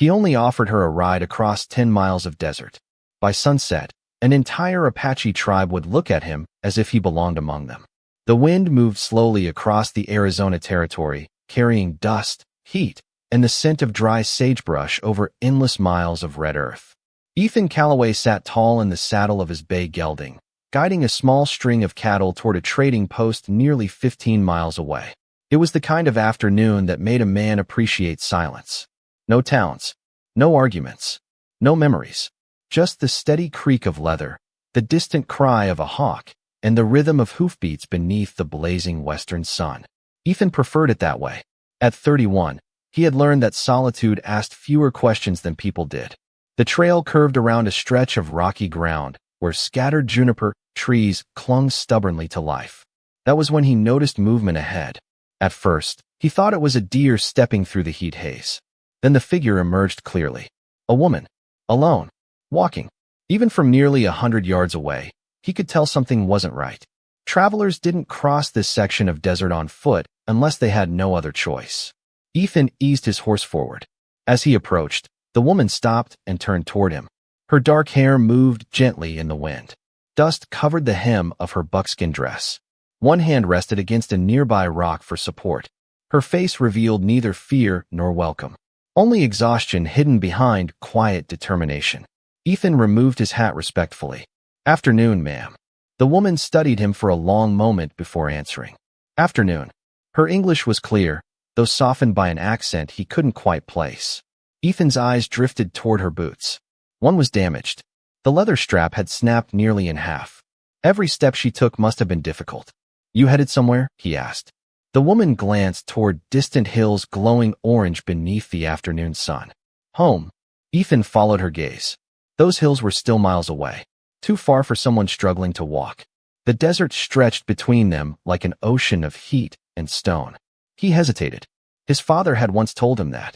He only offered her a ride across 10 miles of desert. By sunset, an entire Apache tribe would look at him as if he belonged among them. The wind moved slowly across the Arizona territory, carrying dust, heat, and the scent of dry sagebrush over endless miles of red earth. Ethan Calloway sat tall in the saddle of his bay gelding, guiding a small string of cattle toward a trading post nearly 15 miles away. It was the kind of afternoon that made a man appreciate silence. No towns, no arguments, no memories. Just the steady creak of leather, the distant cry of a hawk, and the rhythm of hoofbeats beneath the blazing western sun. Ethan preferred it that way. At 31, he had learned that solitude asked fewer questions than people did. The trail curved around a stretch of rocky ground where scattered juniper trees clung stubbornly to life. That was when he noticed movement ahead. At first, he thought it was a deer stepping through the heat haze. Then the figure emerged clearly. A woman. Alone. Walking. Even from nearly 100 yards away, he could tell something wasn't right. Travelers didn't cross this section of desert on foot unless they had no other choice. Ethan eased his horse forward. As he approached, the woman stopped and turned toward him. Her dark hair moved gently in the wind. Dust covered the hem of her buckskin dress. One hand rested against a nearby rock for support. Her face revealed neither fear nor welcome, only exhaustion hidden behind quiet determination. Ethan removed his hat respectfully. "Afternoon, ma'am." The woman studied him for a long moment before answering. "Afternoon." Her English was clear, though softened by an accent he couldn't quite place. Ethan's eyes drifted toward her boots. One was damaged. The leather strap had snapped nearly in half. Every step she took must have been difficult. "You headed somewhere?" he asked. The woman glanced toward distant hills glowing orange beneath the afternoon sun. "Home." Ethan followed her gaze. Those hills were still miles away, too far for someone struggling to walk. The desert stretched between them like an ocean of heat and stone. He hesitated. His father had once told him that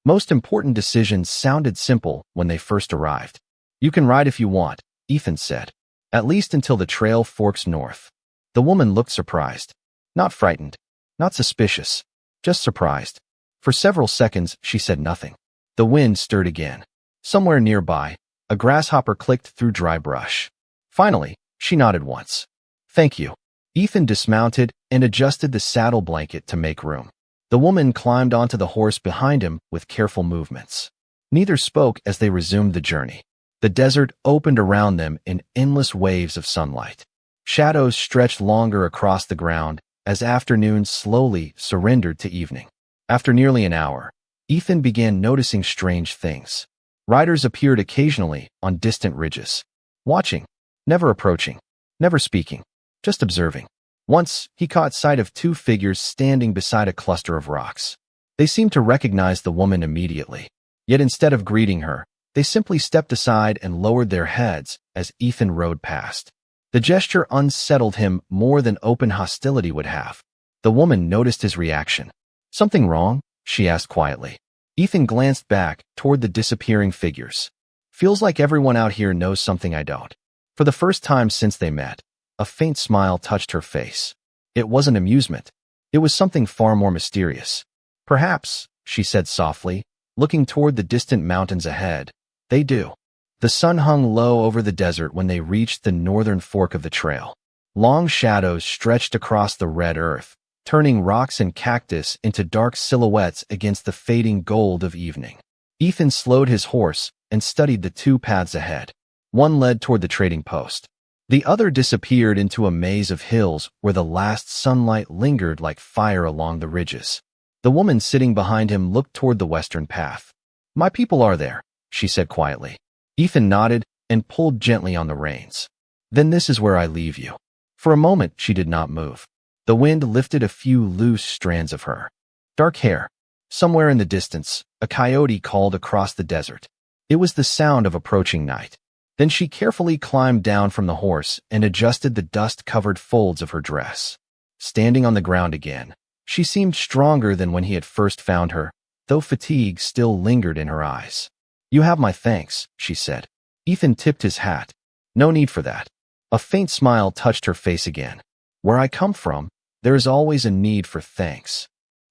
most important decisions sounded simple when they first arrived. "You can ride if you want," Ethan said, "at least until the trail forks north." The woman looked surprised. Not frightened, not suspicious, just surprised. For several seconds, she said nothing. The wind stirred again. Somewhere nearby, a grasshopper clicked through dry brush. Finally, she nodded once. "Thank you." Ethan dismounted and adjusted the saddle blanket to make room. The woman climbed onto the horse behind him with careful movements. Neither spoke as they resumed the journey. The desert opened around them in endless waves of sunlight. Shadows stretched longer across the ground as afternoon slowly surrendered to evening. After nearly an hour, Ethan began noticing strange things. Riders appeared occasionally on distant ridges, watching, never approaching, never speaking, just observing. Once, he caught sight of two figures standing beside a cluster of rocks. They seemed to recognize the woman immediately. Yet instead of greeting her, they simply stepped aside and lowered their heads as Ethan rode past. The gesture unsettled him more than open hostility would have. The woman noticed his reaction. "Something wrong?" she asked quietly. Ethan glanced back toward the disappearing figures. "Feels like everyone out here knows something I don't." For the first time since they met, a faint smile touched her face. It wasn't amusement. It was something far more mysterious. "Perhaps," she said softly, looking toward the distant mountains ahead, "they do." The sun hung low over the desert when they reached the northern fork of the trail. Long shadows stretched across the red earth, turning rocks and cactus into dark silhouettes against the fading gold of evening. Ethan slowed his horse and studied the two paths ahead. One led toward the trading post. The other disappeared into a maze of hills where the last sunlight lingered like fire along the ridges. The woman sitting behind him looked toward the western path. "My people are there," she said quietly. Ethan nodded and pulled gently on the reins. "Then this is where I leave you." For a moment, she did not move. The wind lifted a few loose strands of her dark hair. Somewhere in the distance, a coyote called across the desert. It was the sound of approaching night. Then she carefully climbed down from the horse and adjusted the dust-covered folds of her dress. Standing on the ground again, she seemed stronger than when he had first found her, though fatigue still lingered in her eyes. "You have my thanks," she said. Ethan tipped his hat. "No need for that." A faint smile touched her face again. "Where I come from, there is always a need for thanks."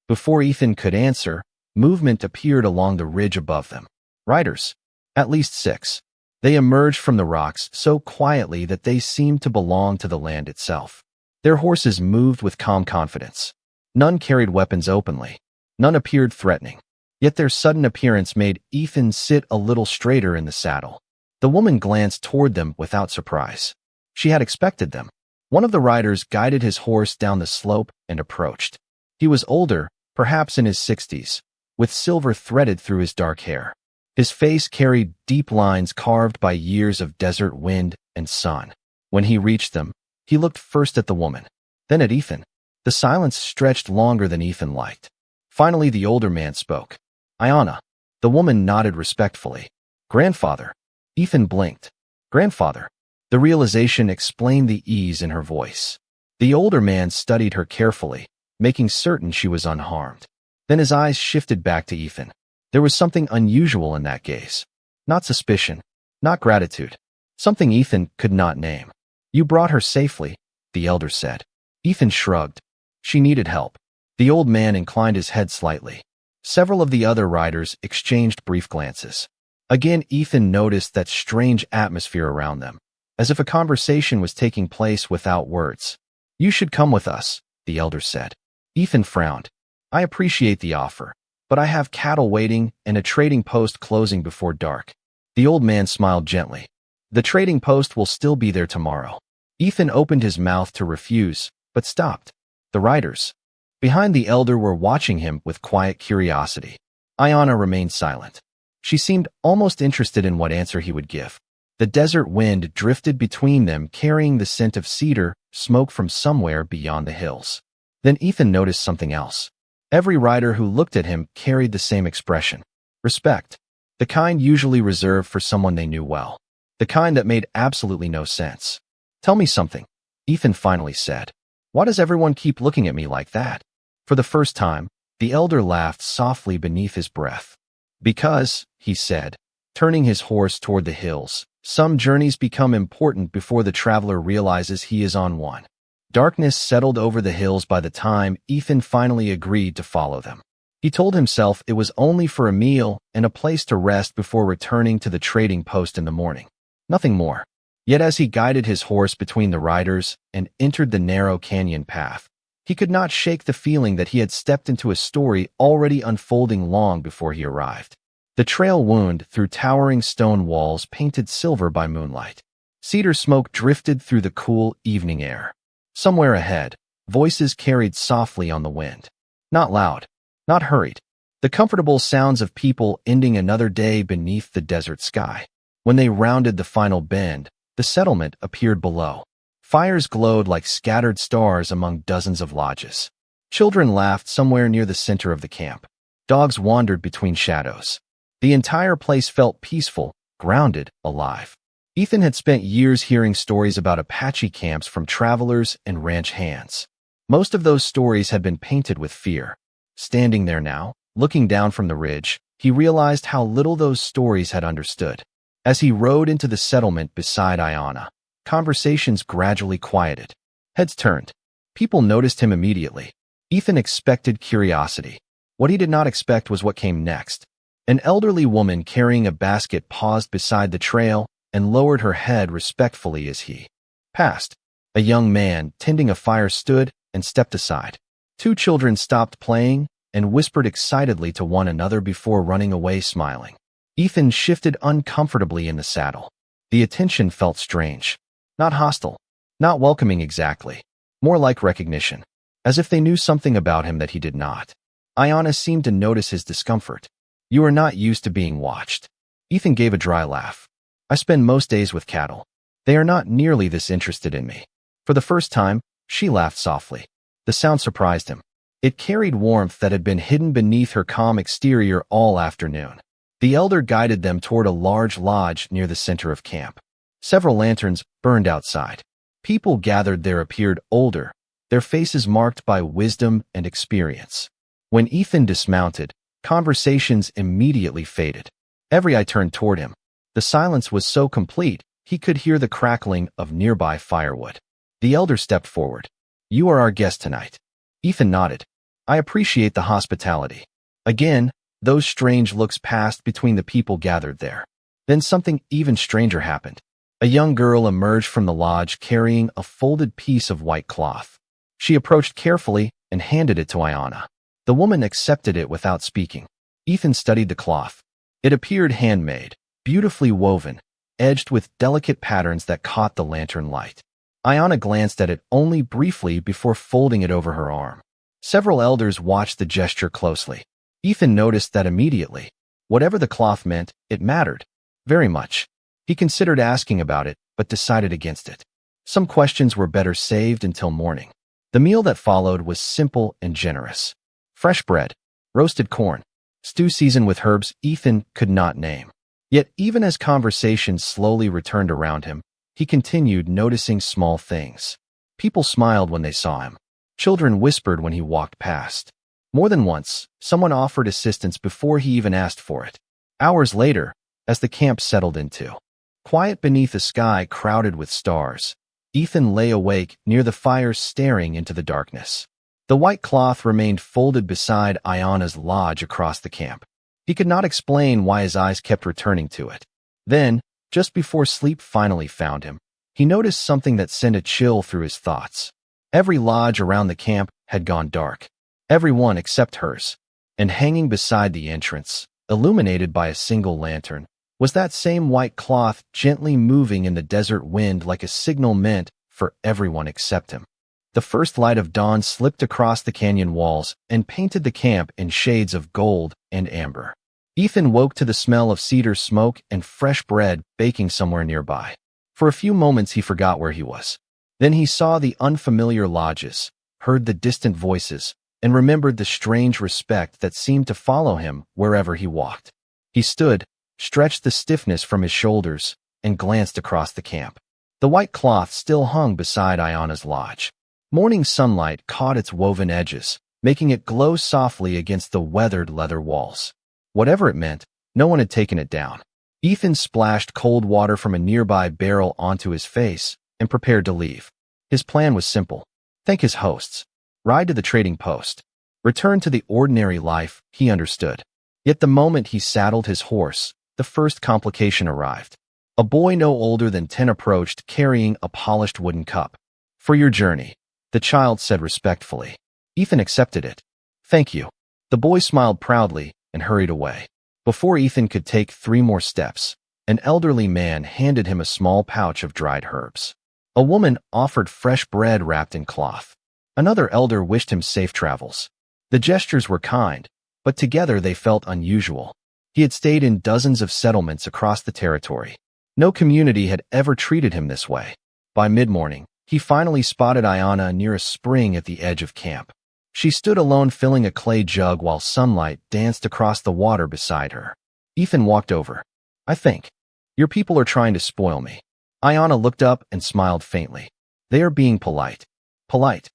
Before Ethan could answer, movement appeared along the ridge above them. Riders. At least 6. They emerged from the rocks so quietly that they seemed to belong to the land itself. Their horses moved with calm confidence. None carried weapons openly. None appeared threatening. Yet their sudden appearance made Ethan sit a little straighter in the saddle. The woman glanced toward them without surprise. She had expected them. One of the riders guided his horse down the slope and approached. He was older, perhaps in his 60s, with silver threaded through his dark hair. His face carried deep lines carved by years of desert wind and sun. When he reached them, he looked first at the woman, then at Ethan. The silence stretched longer than Ethan liked. Finally, the older man spoke. "Ayanna." The woman nodded respectfully. "Grandfather." Ethan blinked. "Grandfather." The realization explained the ease in her voice. The older man studied her carefully, making certain she was unharmed. Then his eyes shifted back to Ethan. There was something unusual in that gaze. Not suspicion, not gratitude. Something Ethan could not name. "You brought her safely," the elder said. Ethan shrugged. "She needed help." The old man inclined his head slightly. Several of the other riders exchanged brief glances. Again, Ethan noticed that strange atmosphere around them, as if a conversation was taking place without words. "You should come with us," the elder said. Ethan frowned. "I appreciate the offer, but I have cattle waiting and a trading post closing before dark." The old man smiled gently. "The trading post will still be there tomorrow." Ethan opened his mouth to refuse, but stopped. The riders behind the elder were watching him with quiet curiosity. Ayanna remained silent. She seemed almost interested in what answer he would give. The desert wind drifted between them, carrying the scent of cedar smoke from somewhere beyond the hills. Then Ethan noticed something else. Every rider who looked at him carried the same expression. Respect. The kind usually reserved for someone they knew well. The kind that made absolutely no sense. "Tell me something," Ethan finally said. "Why does everyone keep looking at me like that?" For the first time, the elder laughed softly beneath his breath. "Because," he said, turning his horse toward the hills, "some journeys become important before the traveler realizes he is on one." Darkness settled over the hills by the time Ethan finally agreed to follow them. He told himself it was only for a meal and a place to rest before returning to the trading post in the morning. Nothing more. Yet as he guided his horse between the riders and entered the narrow canyon path, he could not shake the feeling that he had stepped into a story already unfolding long before he arrived. The trail wound through towering stone walls painted silver by moonlight. Cedar smoke drifted through the cool evening air. Somewhere ahead, voices carried softly on the wind. Not loud, not hurried. The comfortable sounds of people ending another day beneath the desert sky. When they rounded the final bend, the settlement appeared below. Fires glowed like scattered stars among dozens of lodges. Children laughed somewhere near the center of the camp. Dogs wandered between shadows. The entire place felt peaceful, grounded, alive. Ethan had spent years hearing stories about Apache camps from travelers and ranch hands. Most of those stories had been painted with fear. Standing there now, looking down from the ridge, he realized how little those stories had understood. As he rode into the settlement beside Ayanna, conversations gradually quieted. Heads turned. People noticed him immediately. Ethan expected curiosity. What he did not expect was what came next. An elderly woman carrying a basket paused beside the trail and lowered her head respectfully as he passed. A young man tending a fire stood and stepped aside. Two children stopped playing and whispered excitedly to one another before running away smiling. Ethan shifted uncomfortably in the saddle. The attention felt strange. Not hostile, not welcoming exactly, more like recognition, as if they knew something about him that he did not. Ayanna seemed to notice his discomfort. "You are not used to being watched." Ethan gave a dry laugh. "I spend most days with cattle. They are not nearly this interested in me." For the first time, she laughed softly. The sound surprised him. It carried warmth that had been hidden beneath her calm exterior all afternoon. The elder guided them toward a large lodge near the center of camp. Several lanterns burned outside. People gathered there appeared older, their faces marked by wisdom and experience. When Ethan dismounted, conversations immediately faded. Every eye turned toward him. The silence was so complete, he could hear the crackling of nearby firewood. The elder stepped forward. "You are our guest tonight." Ethan nodded. "I appreciate the hospitality." Again, Those strange looks passed between the people gathered there. Then something even stranger happened. A young girl emerged from the lodge carrying a folded piece of white cloth. She approached carefully and handed it to Iana. The woman accepted it without speaking. Ethan studied the cloth. It appeared handmade, beautifully woven, edged with delicate patterns that caught the lantern light. Iana glanced at it only briefly before folding it over her arm. Several elders watched the gesture closely. Ethan noticed that immediately. Whatever the cloth meant, it mattered. Very much. He considered asking about it, but decided against it. Some questions were better saved until morning. The meal that followed was simple and generous. Fresh bread, roasted corn, stew seasoned with herbs Ethan could not name. Yet even as conversation slowly returned around him, he continued noticing small things. People smiled when they saw him. Children whispered when he walked past. More than once, someone offered assistance before he even asked for it. Hours later, as the camp settled into quiet beneath a sky crowded with stars, Ethan lay awake near the fire staring into the darkness. The white cloth remained folded beside Iana's lodge across the camp. He could not explain why his eyes kept returning to it. Then, just before sleep finally found him, he noticed something that sent a chill through his thoughts. Every lodge around the camp had gone dark. Every one except hers. And hanging beside the entrance, illuminated by a single lantern, was that same white cloth gently moving in the desert wind like a signal meant for everyone except him. The first light of dawn slipped across the canyon walls and painted the camp in shades of gold and amber. Ethan woke to the smell of cedar smoke and fresh bread baking somewhere nearby. For a few moments he forgot where he was. Then he saw the unfamiliar lodges, heard the distant voices, and remembered the strange respect that seemed to follow him wherever he walked. He stood, stretched the stiffness from his shoulders, and glanced across the camp. The white cloth still hung beside Iana's lodge. Morning sunlight caught its woven edges, making it glow softly against the weathered leather walls. Whatever it meant, no one had taken it down. Ethan splashed cold water from a nearby barrel onto his face and prepared to leave. His plan was simple. Thank his hosts. Ride to the trading post. Return to the ordinary life he understood. Yet the moment he saddled his horse, the first complication arrived. A boy no older than 10 approached carrying a polished wooden cup. For your journey, the child said respectfully. Ethan accepted it. Thank you. The boy smiled proudly and hurried away. Before Ethan could take 3 more steps, an elderly man handed him a small pouch of dried herbs. A woman offered fresh bread wrapped in cloth. Another elder wished him safe travels. The gestures were kind, but together they felt unusual. He had stayed in dozens of settlements across the territory. No community had ever treated him this way. By mid-morning, he finally spotted Iana near a spring at the edge of camp. She stood alone filling a clay jug while sunlight danced across the water beside her. Ethan walked over. I think your people are trying to spoil me. Iana looked up and smiled faintly. They are being polite. Polite.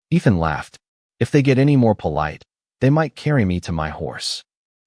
Ethan laughed. If they get any more polite, they might carry me to my horse.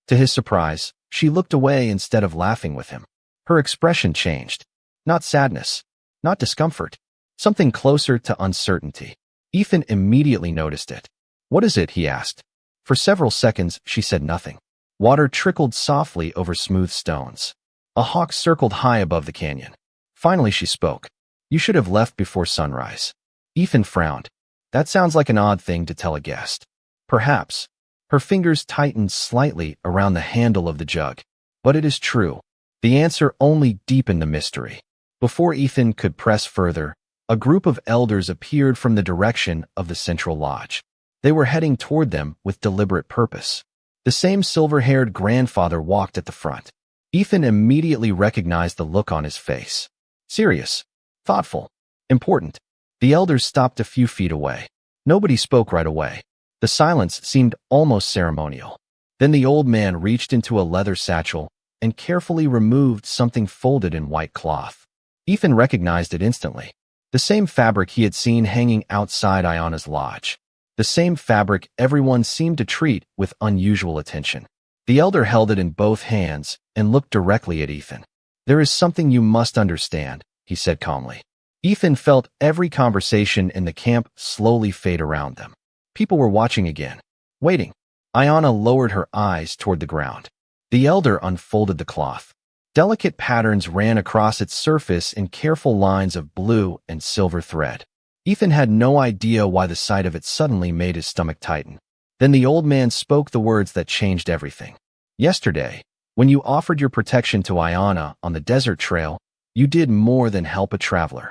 To his surprise, she looked away instead of laughing with him. Her expression changed. Not sadness. Not discomfort. Something closer to uncertainty. Ethan immediately noticed it. What is it? He asked. For several seconds, she said nothing. Water trickled softly over smooth stones. A hawk circled high above the canyon. Finally, she spoke. You should have left before sunrise. Ethan frowned. That sounds like an odd thing to tell a guest. Perhaps. Her fingers tightened slightly around the handle of the jug. But it is true. The answer only deepened the mystery. Before Ethan could press further, a group of elders appeared from the direction of the central lodge. They were heading toward them with deliberate purpose. The same silver-haired grandfather walked at the front. Ethan immediately recognized the look on his face. Serious, thoughtful, important. The elders stopped a few feet away. Nobody spoke right away. The silence seemed almost ceremonial. Then the old man reached into a leather satchel and carefully removed something folded in white cloth. Ethan recognized it instantly. The same fabric he had seen hanging outside Iana's lodge. The same fabric everyone seemed to treat with unusual attention. The elder held it in both hands and looked directly at Ethan. There is something you must understand, he said calmly. Ethan felt every conversation in the camp slowly fade around them. People were watching again. Waiting. Iona lowered her eyes toward the ground. The elder unfolded the cloth. Delicate patterns ran across its surface in careful lines of blue and silver thread. Ethan had no idea why the sight of it suddenly made his stomach tighten. Then the old man spoke the words that changed everything. Yesterday, when you offered your protection to Iona on the desert trail, you did more than help a traveler.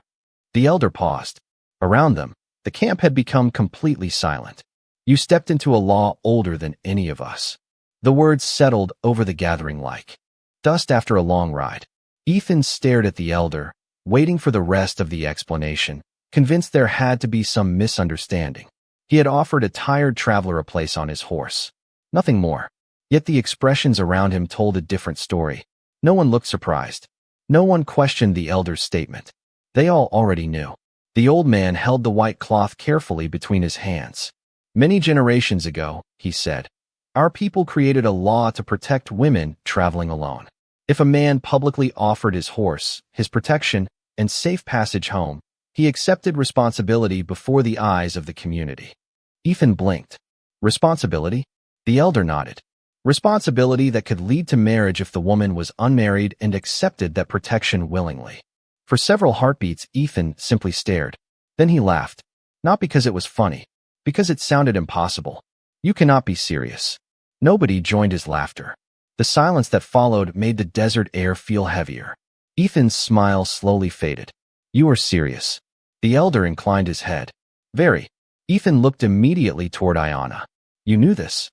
The elder paused. Around them, the camp had become completely silent. You stepped into a law older than any of us. The words settled over the gathering like dust after a long ride. Ethan stared at the elder, waiting for the rest of the explanation, convinced there had to be some misunderstanding. He had offered a tired traveler a place on his horse. Nothing more. Yet the expressions around him told a different story. No one looked surprised. No one questioned the elder's statement. They all already knew. The old man held the white cloth carefully between his hands. Many generations ago, he said, our people created a law to protect women traveling alone. If a man publicly offered his horse, his protection, and safe passage home, he accepted responsibility before the eyes of the community. Ethan blinked. Responsibility? The elder nodded. Responsibility that could lead to marriage if the woman was unmarried and accepted that protection willingly. For several heartbeats, Ethan simply stared. Then he laughed. Not because it was funny, because it sounded impossible. You cannot be serious. Nobody joined his laughter. The silence that followed made the desert air feel heavier. Ethan's smile slowly faded. You are serious. The elder inclined his head. Very. Ethan looked immediately toward Iona. You knew this.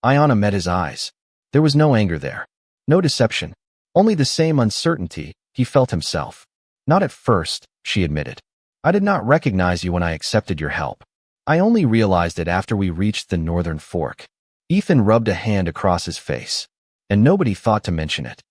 Iona met his eyes. There was no anger there. No deception. Only the same uncertainty he felt himself. Not at first, she admitted. I did not recognize you when I accepted your help. I only realized it after we reached the northern fork. Ethan rubbed a hand across his face, and nobody thought to mention it.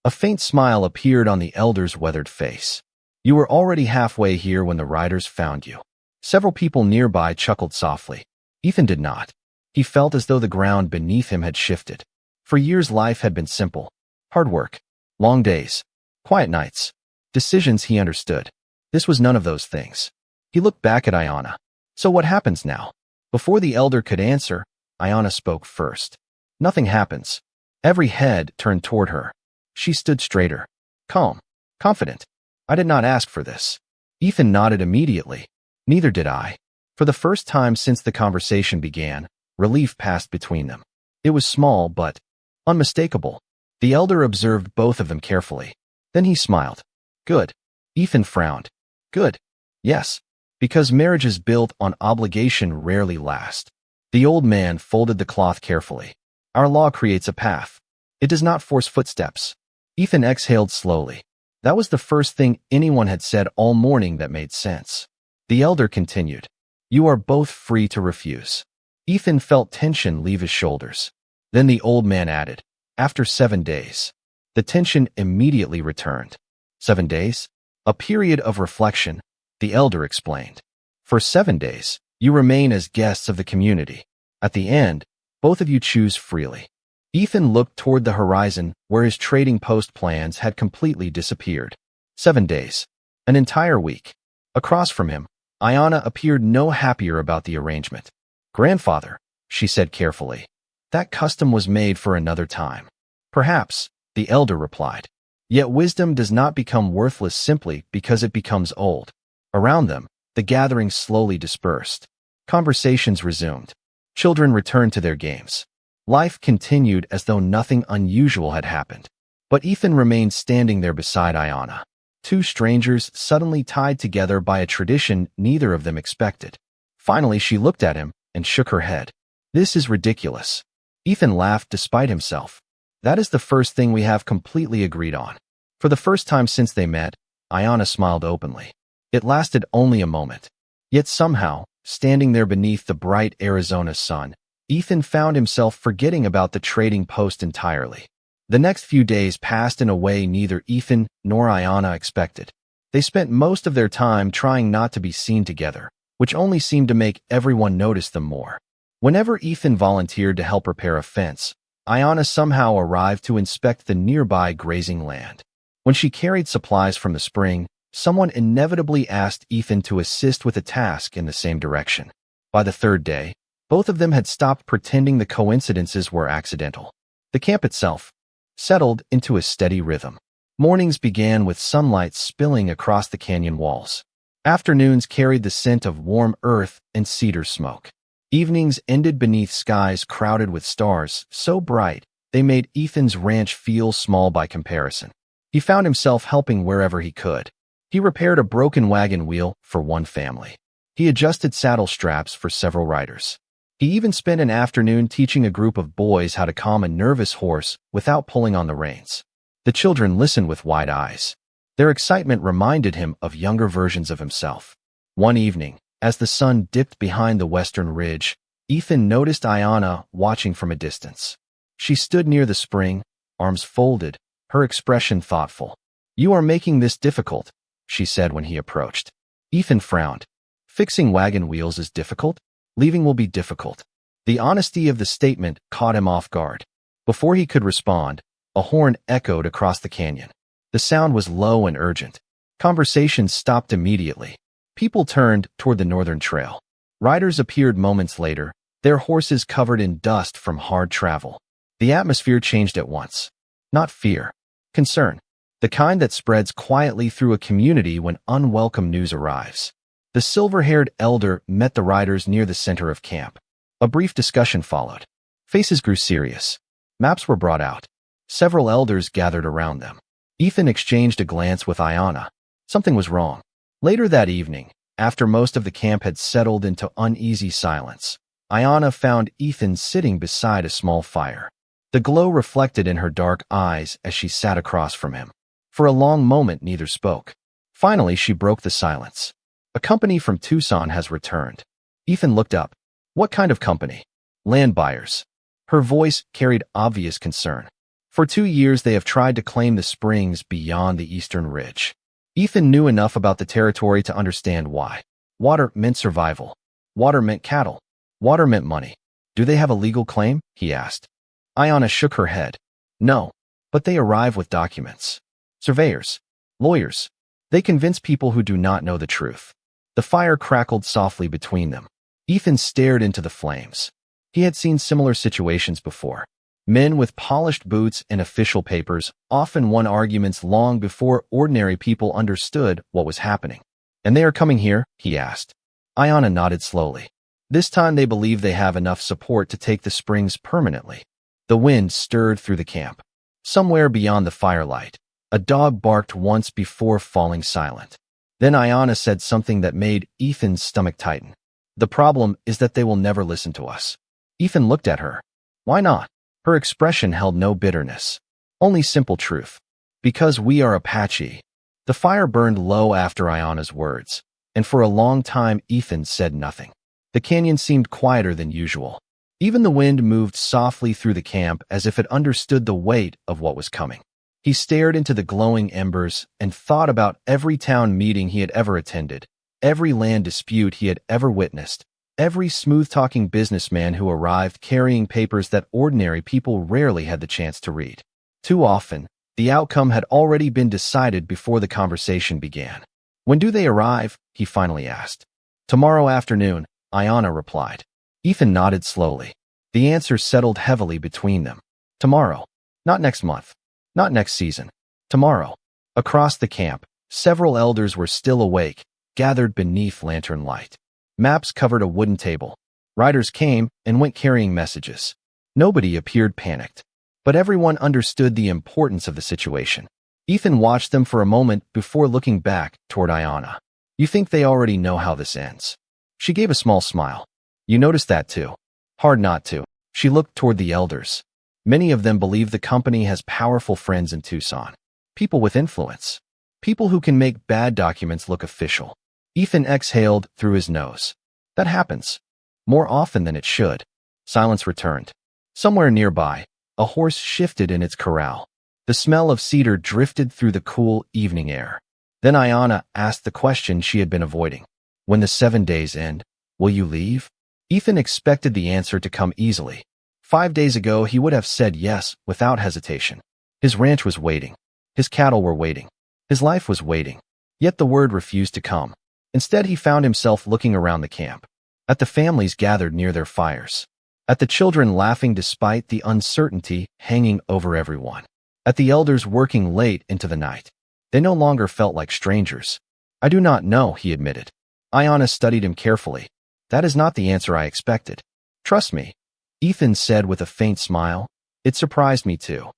A faint smile appeared on the elder's weathered face. You were already halfway here when the riders found you. Several people nearby chuckled softly. Ethan did not. He felt as though the ground beneath him had shifted. For years life had been simple. Hard work. Long days. Quiet nights. Decisions he understood. This was none of those things. He looked back at Iona. So what happens now? Before the elder could answer, Iona spoke first. Nothing happens. Every head turned toward her. She stood straighter. Calm. Confident. I did not ask for this. Ethan nodded immediately. Neither did I. For the first time since the conversation began, relief passed between them. It was small but unmistakable. The elder observed both of them carefully. Then he smiled. Good. Ethan frowned. Good. Yes. Because marriages built on obligation rarely last. The old man folded the cloth carefully. Our law creates a path. It does not force footsteps. Ethan exhaled slowly. That was the first thing anyone had said all morning that made sense. The elder continued. You are both free to refuse. Ethan felt tension leave his shoulders. Then the old man added, after 7 days. The tension immediately returned. 7 days? A period of reflection, the elder explained. For 7 days, you remain as guests of the community. At the end, both of you choose freely. Ethan looked toward the horizon where his trading post plans had completely disappeared. 7 days. An entire week. Across from him, Iona appeared no happier about the arrangement. Grandfather, she said carefully, that custom was made for another time. Perhaps, the elder replied. Yet wisdom does not become worthless simply because it becomes old. Around them, the gathering slowly dispersed. Conversations resumed. Children returned to their games. Life continued as though nothing unusual had happened. But Ethan remained standing there beside Iona. Two strangers suddenly tied together by a tradition neither of them expected. Finally, she looked at him and shook her head. This is ridiculous. Ethan laughed despite himself. That is the first thing we have completely agreed on. For the first time since they met, Iona smiled openly. It lasted only a moment. Yet somehow, standing there beneath the bright Arizona sun, Ethan found himself forgetting about the trading post entirely. The next few days passed in a way neither Ethan nor Iona expected. They spent most of their time trying not to be seen together, which only seemed to make everyone notice them more. Whenever Ethan volunteered to help repair a fence, Iona somehow arrived to inspect the nearby grazing land. When she carried supplies from the spring, someone inevitably asked Ethan to assist with a task in the same direction. By the third day, Both of them had stopped pretending the coincidences were accidental. The camp itself settled into a steady rhythm. Mornings began with sunlight spilling across the canyon walls. Afternoons carried the scent of warm earth and cedar smoke. Evenings ended beneath skies crowded with stars, so bright they made Ethan's ranch feel small by comparison. He found himself helping wherever he could. He repaired a broken wagon wheel for one family. He adjusted saddle straps for several riders. He even spent an afternoon teaching a group of boys how to calm a nervous horse without pulling on the reins. The children listened with wide eyes. Their excitement reminded him of younger versions of himself. One evening, as the sun dipped behind the western ridge, Ethan noticed Ayanna watching from a distance. She stood near the spring, arms folded, her expression thoughtful. "You are making this difficult," she said when he approached. Ethan frowned. "Fixing wagon wheels is difficult. Leaving will be difficult." The honesty of the statement caught him off guard. Before he could respond, a horn echoed across the canyon. The sound was low and urgent. Conversation stopped immediately. People turned toward the northern trail. Riders appeared moments later, their horses covered in dust from hard travel. The atmosphere changed at once. Not fear. Concern. The kind that spreads quietly through a community when unwelcome news arrives. The silver-haired elder met the riders near the center of camp. A brief discussion followed. Faces grew serious. Maps were brought out. Several elders gathered around them. Ethan exchanged a glance with Ayanna. Something was wrong. Later that evening, after most of the camp had settled into uneasy silence, Ayanna found Ethan sitting beside a small fire. The glow reflected in her dark eyes as she sat across from him. For a long moment, neither spoke. Finally, she broke the silence. "A company from Tucson has returned." Ethan looked up. "What kind of company?" "Land buyers." Her voice carried obvious concern. "For 2 years they have tried to claim the springs beyond the eastern ridge." Ethan knew enough about the territory to understand why. Water meant survival. Water meant cattle. Water meant money. "Do they have a legal claim?" he asked. Ayanna shook her head. "No, but they arrive with documents. Surveyors. Lawyers. They convince people who do not know the truth." The fire crackled softly between them. Ethan stared into the flames. He had seen similar situations before. Men with polished boots and official papers often won arguments long before ordinary people understood what was happening. "And they are coming here?" he asked. Ayanna nodded slowly. "This time they believe they have enough support to take the springs permanently." The wind stirred through the camp. Somewhere beyond the firelight, a dog barked once before falling silent. Then Ayanna said something that made Ethan's stomach tighten. "The problem is that they will never listen to us." Ethan looked at her. "Why not?" Her expression held no bitterness, only simple truth. "Because we are Apache." The fire burned low after Ayanna's words, and for a long time Ethan said nothing. The canyon seemed quieter than usual. Even the wind moved softly through the camp as if it understood the weight of what was coming. He stared into the glowing embers and thought about every town meeting he had ever attended, every land dispute he had ever witnessed, every smooth-talking businessman who arrived carrying papers that ordinary people rarely had the chance to read. Too often, the outcome had already been decided before the conversation began. "When do they arrive?" he finally asked. "Tomorrow afternoon," Ayanna replied. Ethan nodded slowly. The answer settled heavily between them. Tomorrow. Not next month. Not next season. Tomorrow. Across the camp, several elders were still awake, gathered beneath lantern light. Maps covered a wooden table. Riders came and went carrying messages. Nobody appeared panicked, but everyone understood the importance of the situation. Ethan watched them for a moment before looking back toward Ayanna. "You think they already know how this ends?" She gave a small smile. "You noticed that too." Hard not to. She looked toward the elders. Many of them believe the company has powerful friends in Tucson. People with influence. People who can make bad documents look official. Ethan exhaled through his nose. "That happens. More often than it should." Silence returned. Somewhere nearby, a horse shifted in its corral. The smell of cedar drifted through the cool evening air. Then Ayanna asked the question she had been avoiding. "When the 7 days end, will you leave?" Ethan expected the answer to come easily. 5 days ago, he would have said yes without hesitation. His ranch was waiting. His cattle were waiting. His life was waiting. Yet the word refused to come. Instead, he found himself looking around the camp. at the families gathered near their fires, at the children laughing despite the uncertainty hanging over everyone, at the elders working late into the night. They no longer felt like strangers. I do not know, he admitted. Ayanna studied him carefully. That is not the answer I expected. Trust me, Ethan said with a faint smile. It surprised me too.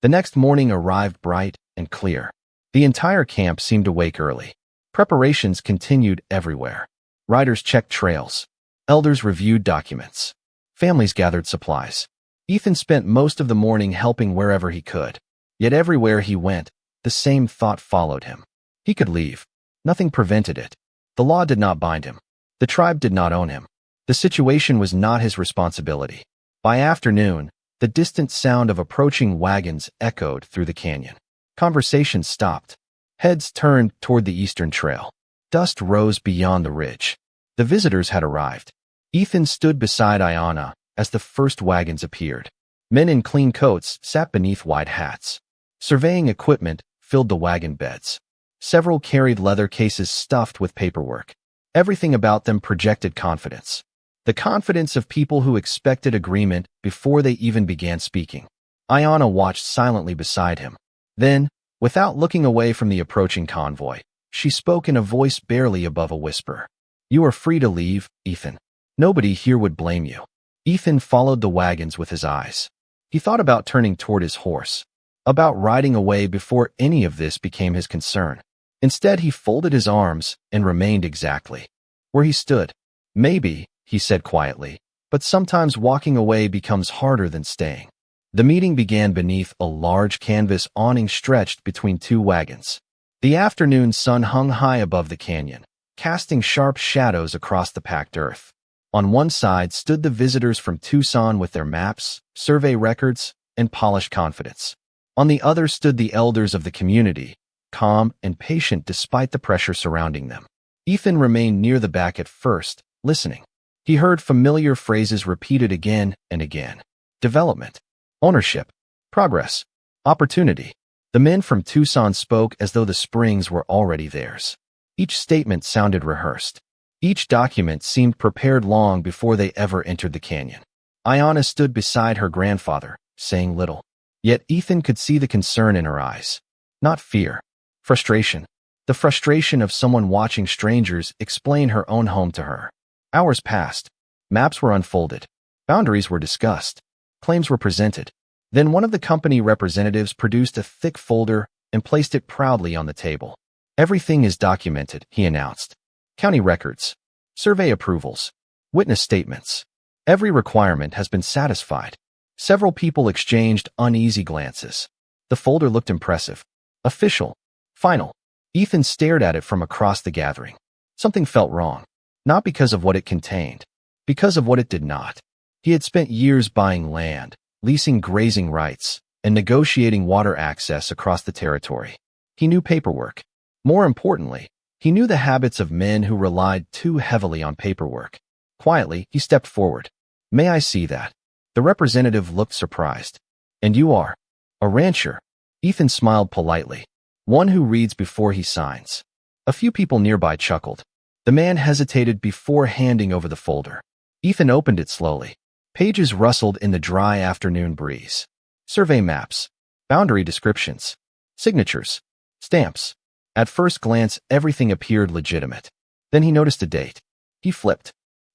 The next morning arrived bright and clear. The entire camp seemed to wake early. Preparations continued everywhere. Riders checked trails. Elders reviewed documents. Families gathered supplies. Ethan spent most of the morning helping wherever he could. Yet everywhere he went, the same thought followed him. He could leave. Nothing prevented it. The law did not bind him. The tribe did not own him. The situation was not his responsibility. By afternoon, the distant sound of approaching wagons echoed through the canyon. Conversations stopped. Heads turned toward the eastern trail. Dust rose beyond the ridge. The visitors had arrived. Ethan stood beside Ayanna as the first wagons appeared. Men in clean coats sat beneath wide hats. Surveying equipment filled the wagon beds. Several carried leather cases stuffed with paperwork. Everything about them projected confidence. The confidence of people who expected agreement before they even began speaking. Ayanna watched silently beside him. Then, without looking away from the approaching convoy, she spoke in a voice barely above a whisper. You are free to leave, Ethan. Nobody here would blame you. Ethan followed the wagons with his eyes. He thought about turning toward his horse, about riding away before any of this became his concern. Instead, he folded his arms and remained exactly where he stood. Maybe, he said quietly, but sometimes walking away becomes harder than staying. The meeting began beneath a large canvas awning stretched between two wagons. The afternoon sun hung high above the canyon, casting sharp shadows across the packed earth. On one side stood the visitors from Tucson with their maps, survey records, and polished confidence. On the other stood the elders of the community, calm and patient despite the pressure surrounding them. Ethan remained near the back at first, listening. He heard familiar phrases repeated again and again. Development, ownership, progress, opportunity. The men from Tucson spoke as though the springs were already theirs. Each statement sounded rehearsed. Each document seemed prepared long before they ever entered the canyon. Ayanna stood beside her grandfather, saying little. Yet Ethan could see the concern in her eyes. Not fear. Frustration. The frustration of someone watching strangers explain her own home to her. Hours passed. Maps were unfolded. Boundaries were discussed. Claims were presented. Then one of the company representatives produced a thick folder and placed it proudly on the table. Everything is documented, he announced. County records, survey approvals, witness statements. Every requirement has been satisfied. Several people exchanged uneasy glances. The folder looked impressive. Official. Final. Ethan stared at it from across the gathering. Something felt wrong. Not because of what it contained. Because of what it did not. He had spent years buying land, leasing grazing rights, and negotiating water access across the territory. He knew paperwork. More importantly, he knew the habits of men who relied too heavily on paperwork. Quietly, he stepped forward. May I see that? The representative looked surprised. And you are? A rancher? Ethan smiled politely. One who reads before he signs. A few people nearby chuckled. The man hesitated before handing over the folder. Ethan opened it slowly. Pages rustled in the dry afternoon breeze. Survey maps. Boundary descriptions. Signatures. Stamps. At first glance, everything appeared legitimate. Then he noticed a date. He flipped.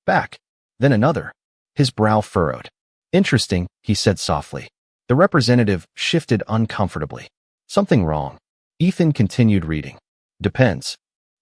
Back. Then another. His brow furrowed. Interesting, he said softly. The representative shifted uncomfortably. Something wrong. Ethan continued reading. Depends.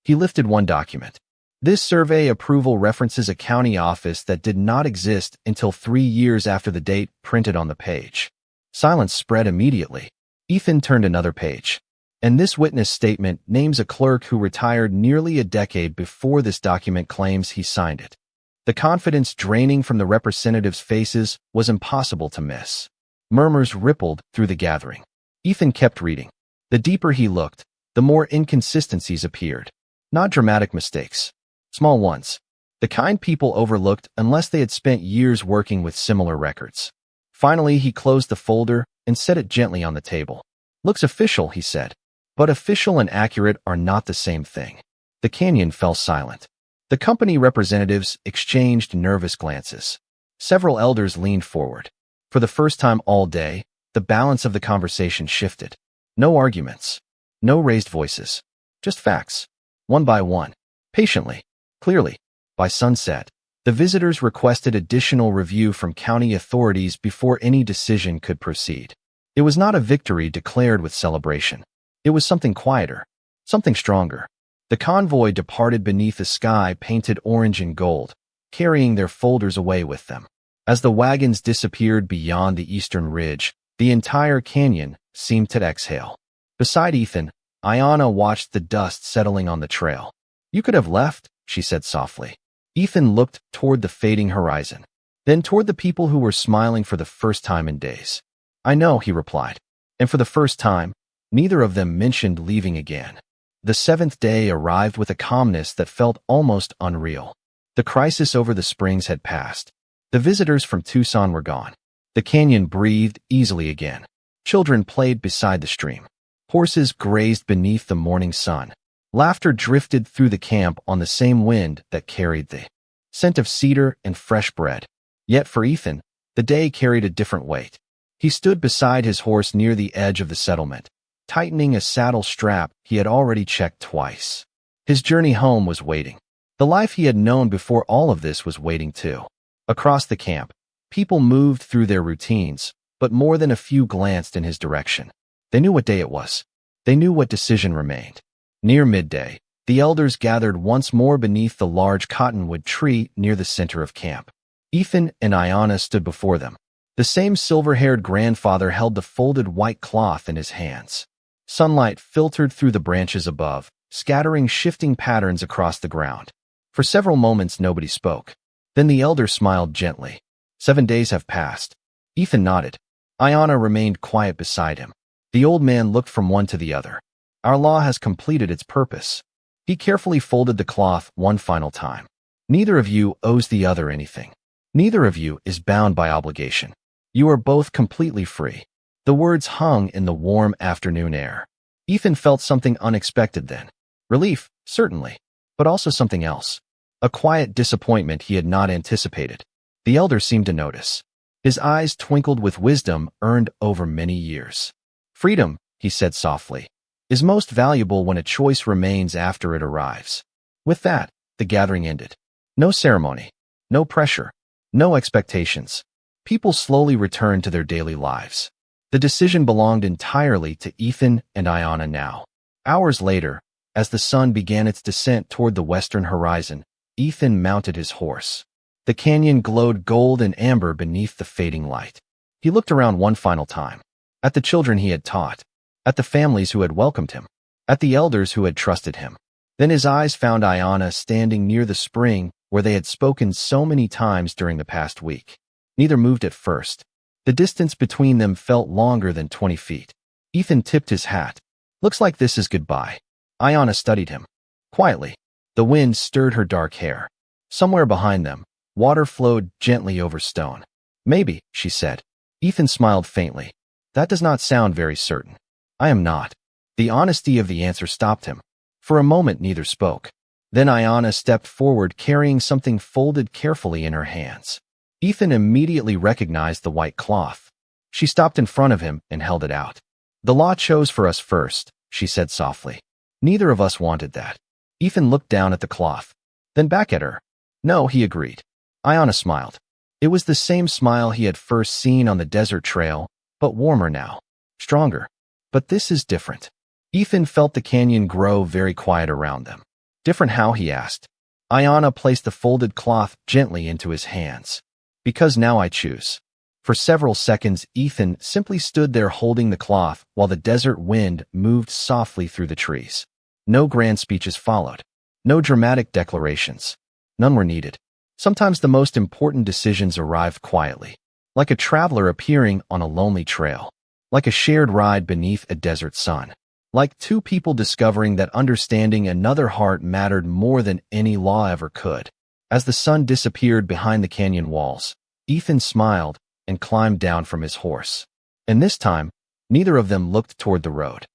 He lifted one document. This survey approval references a county office that did not exist until 3 years after the date printed on the page. Silence spread immediately. Ethan turned another page. And this witness statement names a clerk who retired nearly a decade before this document claims he signed it. The confidence draining from the representatives' faces was impossible to miss. Murmurs rippled through the gathering. Ethan kept reading. The deeper he looked, the more inconsistencies appeared. Not dramatic mistakes. Small ones. The kind people overlooked unless they had spent years working with similar records. Finally, he closed the folder and set it gently on the table. Looks official, he said. But official and accurate are not the same thing. The canyon fell silent. The company representatives exchanged nervous glances. Several elders leaned forward. For the first time all day, the balance of the conversation shifted. No arguments. No raised voices. Just facts. One by one. Patiently. Clearly. By sunset, the visitors requested additional review from county authorities before any decision could proceed. It was not a victory declared with celebration. It was something quieter. Something stronger. The convoy departed beneath a sky painted orange and gold, carrying their folders away with them. As the wagons disappeared beyond the eastern ridge, the entire canyon seemed to exhale. Beside Ethan, Ayanna watched the dust settling on the trail. "You could have left," she said softly. Ethan looked toward the fading horizon, then toward the people who were smiling for the first time in days. "I know," he replied. And for the first time, neither of them mentioned leaving again. The seventh day arrived with a calmness that felt almost unreal. The crisis over the springs had passed. The visitors from Tucson were gone. The canyon breathed easily again. Children played beside the stream. Horses grazed beneath the morning sun. Laughter drifted through the camp on the same wind that carried the scent of cedar and fresh bread. Yet for Ethan, the day carried a different weight. He stood beside his horse near the edge of the settlement, tightening a saddle strap he had already checked twice. His journey home was waiting. The life he had known before all of this was waiting too. Across the camp, people moved through their routines, but more than a few glanced in his direction. They knew what day it was. They knew what decision remained. Near midday, the elders gathered once more beneath the large cottonwood tree near the center of camp. Ethan and Ayanna stood before them. The same silver-haired grandfather held the folded white cloth in his hands. Sunlight filtered through the branches above, scattering shifting patterns across the ground. For several moments nobody spoke. Then the elder smiled gently. 7 days have passed. Ethan nodded. Ayanna remained quiet beside him. The old man looked from one to the other. Our law has completed its purpose. He carefully folded the cloth one final time. Neither of you owes the other anything. Neither of you is bound by obligation. You are both completely free. The words hung in the warm afternoon air. Ethan felt something unexpected then. Relief, certainly, but also something else. A quiet disappointment he had not anticipated. The elder seemed to notice. His eyes twinkled with wisdom earned over many years. "Freedom," he said softly, "is most valuable when a choice remains after it arrives." With that, the gathering ended. No ceremony, no pressure, no expectations. People slowly returned to their daily lives. The decision belonged entirely to Ethan and Ayanna now. Hours later, as the sun began its descent toward the western horizon, Ethan mounted his horse. The canyon glowed gold and amber beneath the fading light. He looked around one final time. At the children he had taught. At the families who had welcomed him. At the elders who had trusted him. Then his eyes found Ayanna standing near the spring where they had spoken so many times during the past week. Neither moved at first. The distance between them felt longer than 20 feet. Ethan tipped his hat. "Looks like this is goodbye." Ayanna studied him. Quietly, the wind stirred her dark hair. Somewhere behind them, water flowed gently over stone. "Maybe," she said. Ethan smiled faintly. "That does not sound very certain." "I am not." The honesty of the answer stopped him. For a moment neither spoke. Then Ayanna stepped forward carrying something folded carefully in her hands. Ethan immediately recognized the white cloth. She stopped in front of him and held it out. "The law chose for us first," she said softly. "Neither of us wanted that." Ethan looked down at the cloth, then back at her. "No," he agreed. Ayanna smiled. It was the same smile he had first seen on the desert trail, but warmer now. Stronger. "But this is different." Ethan felt the canyon grow very quiet around them. "Different how?" he asked. Ayanna placed the folded cloth gently into his hands. "Because now I choose." For several seconds, Ethan simply stood there holding the cloth while the desert wind moved softly through the trees. No grand speeches followed. No dramatic declarations. None were needed. Sometimes the most important decisions arrived quietly, like a traveler appearing on a lonely trail, like a shared ride beneath a desert sun, like two people discovering that understanding another heart mattered more than any law ever could. As the sun disappeared behind the canyon walls, Ethan smiled and climbed down from his horse. And this time, neither of them looked toward the road.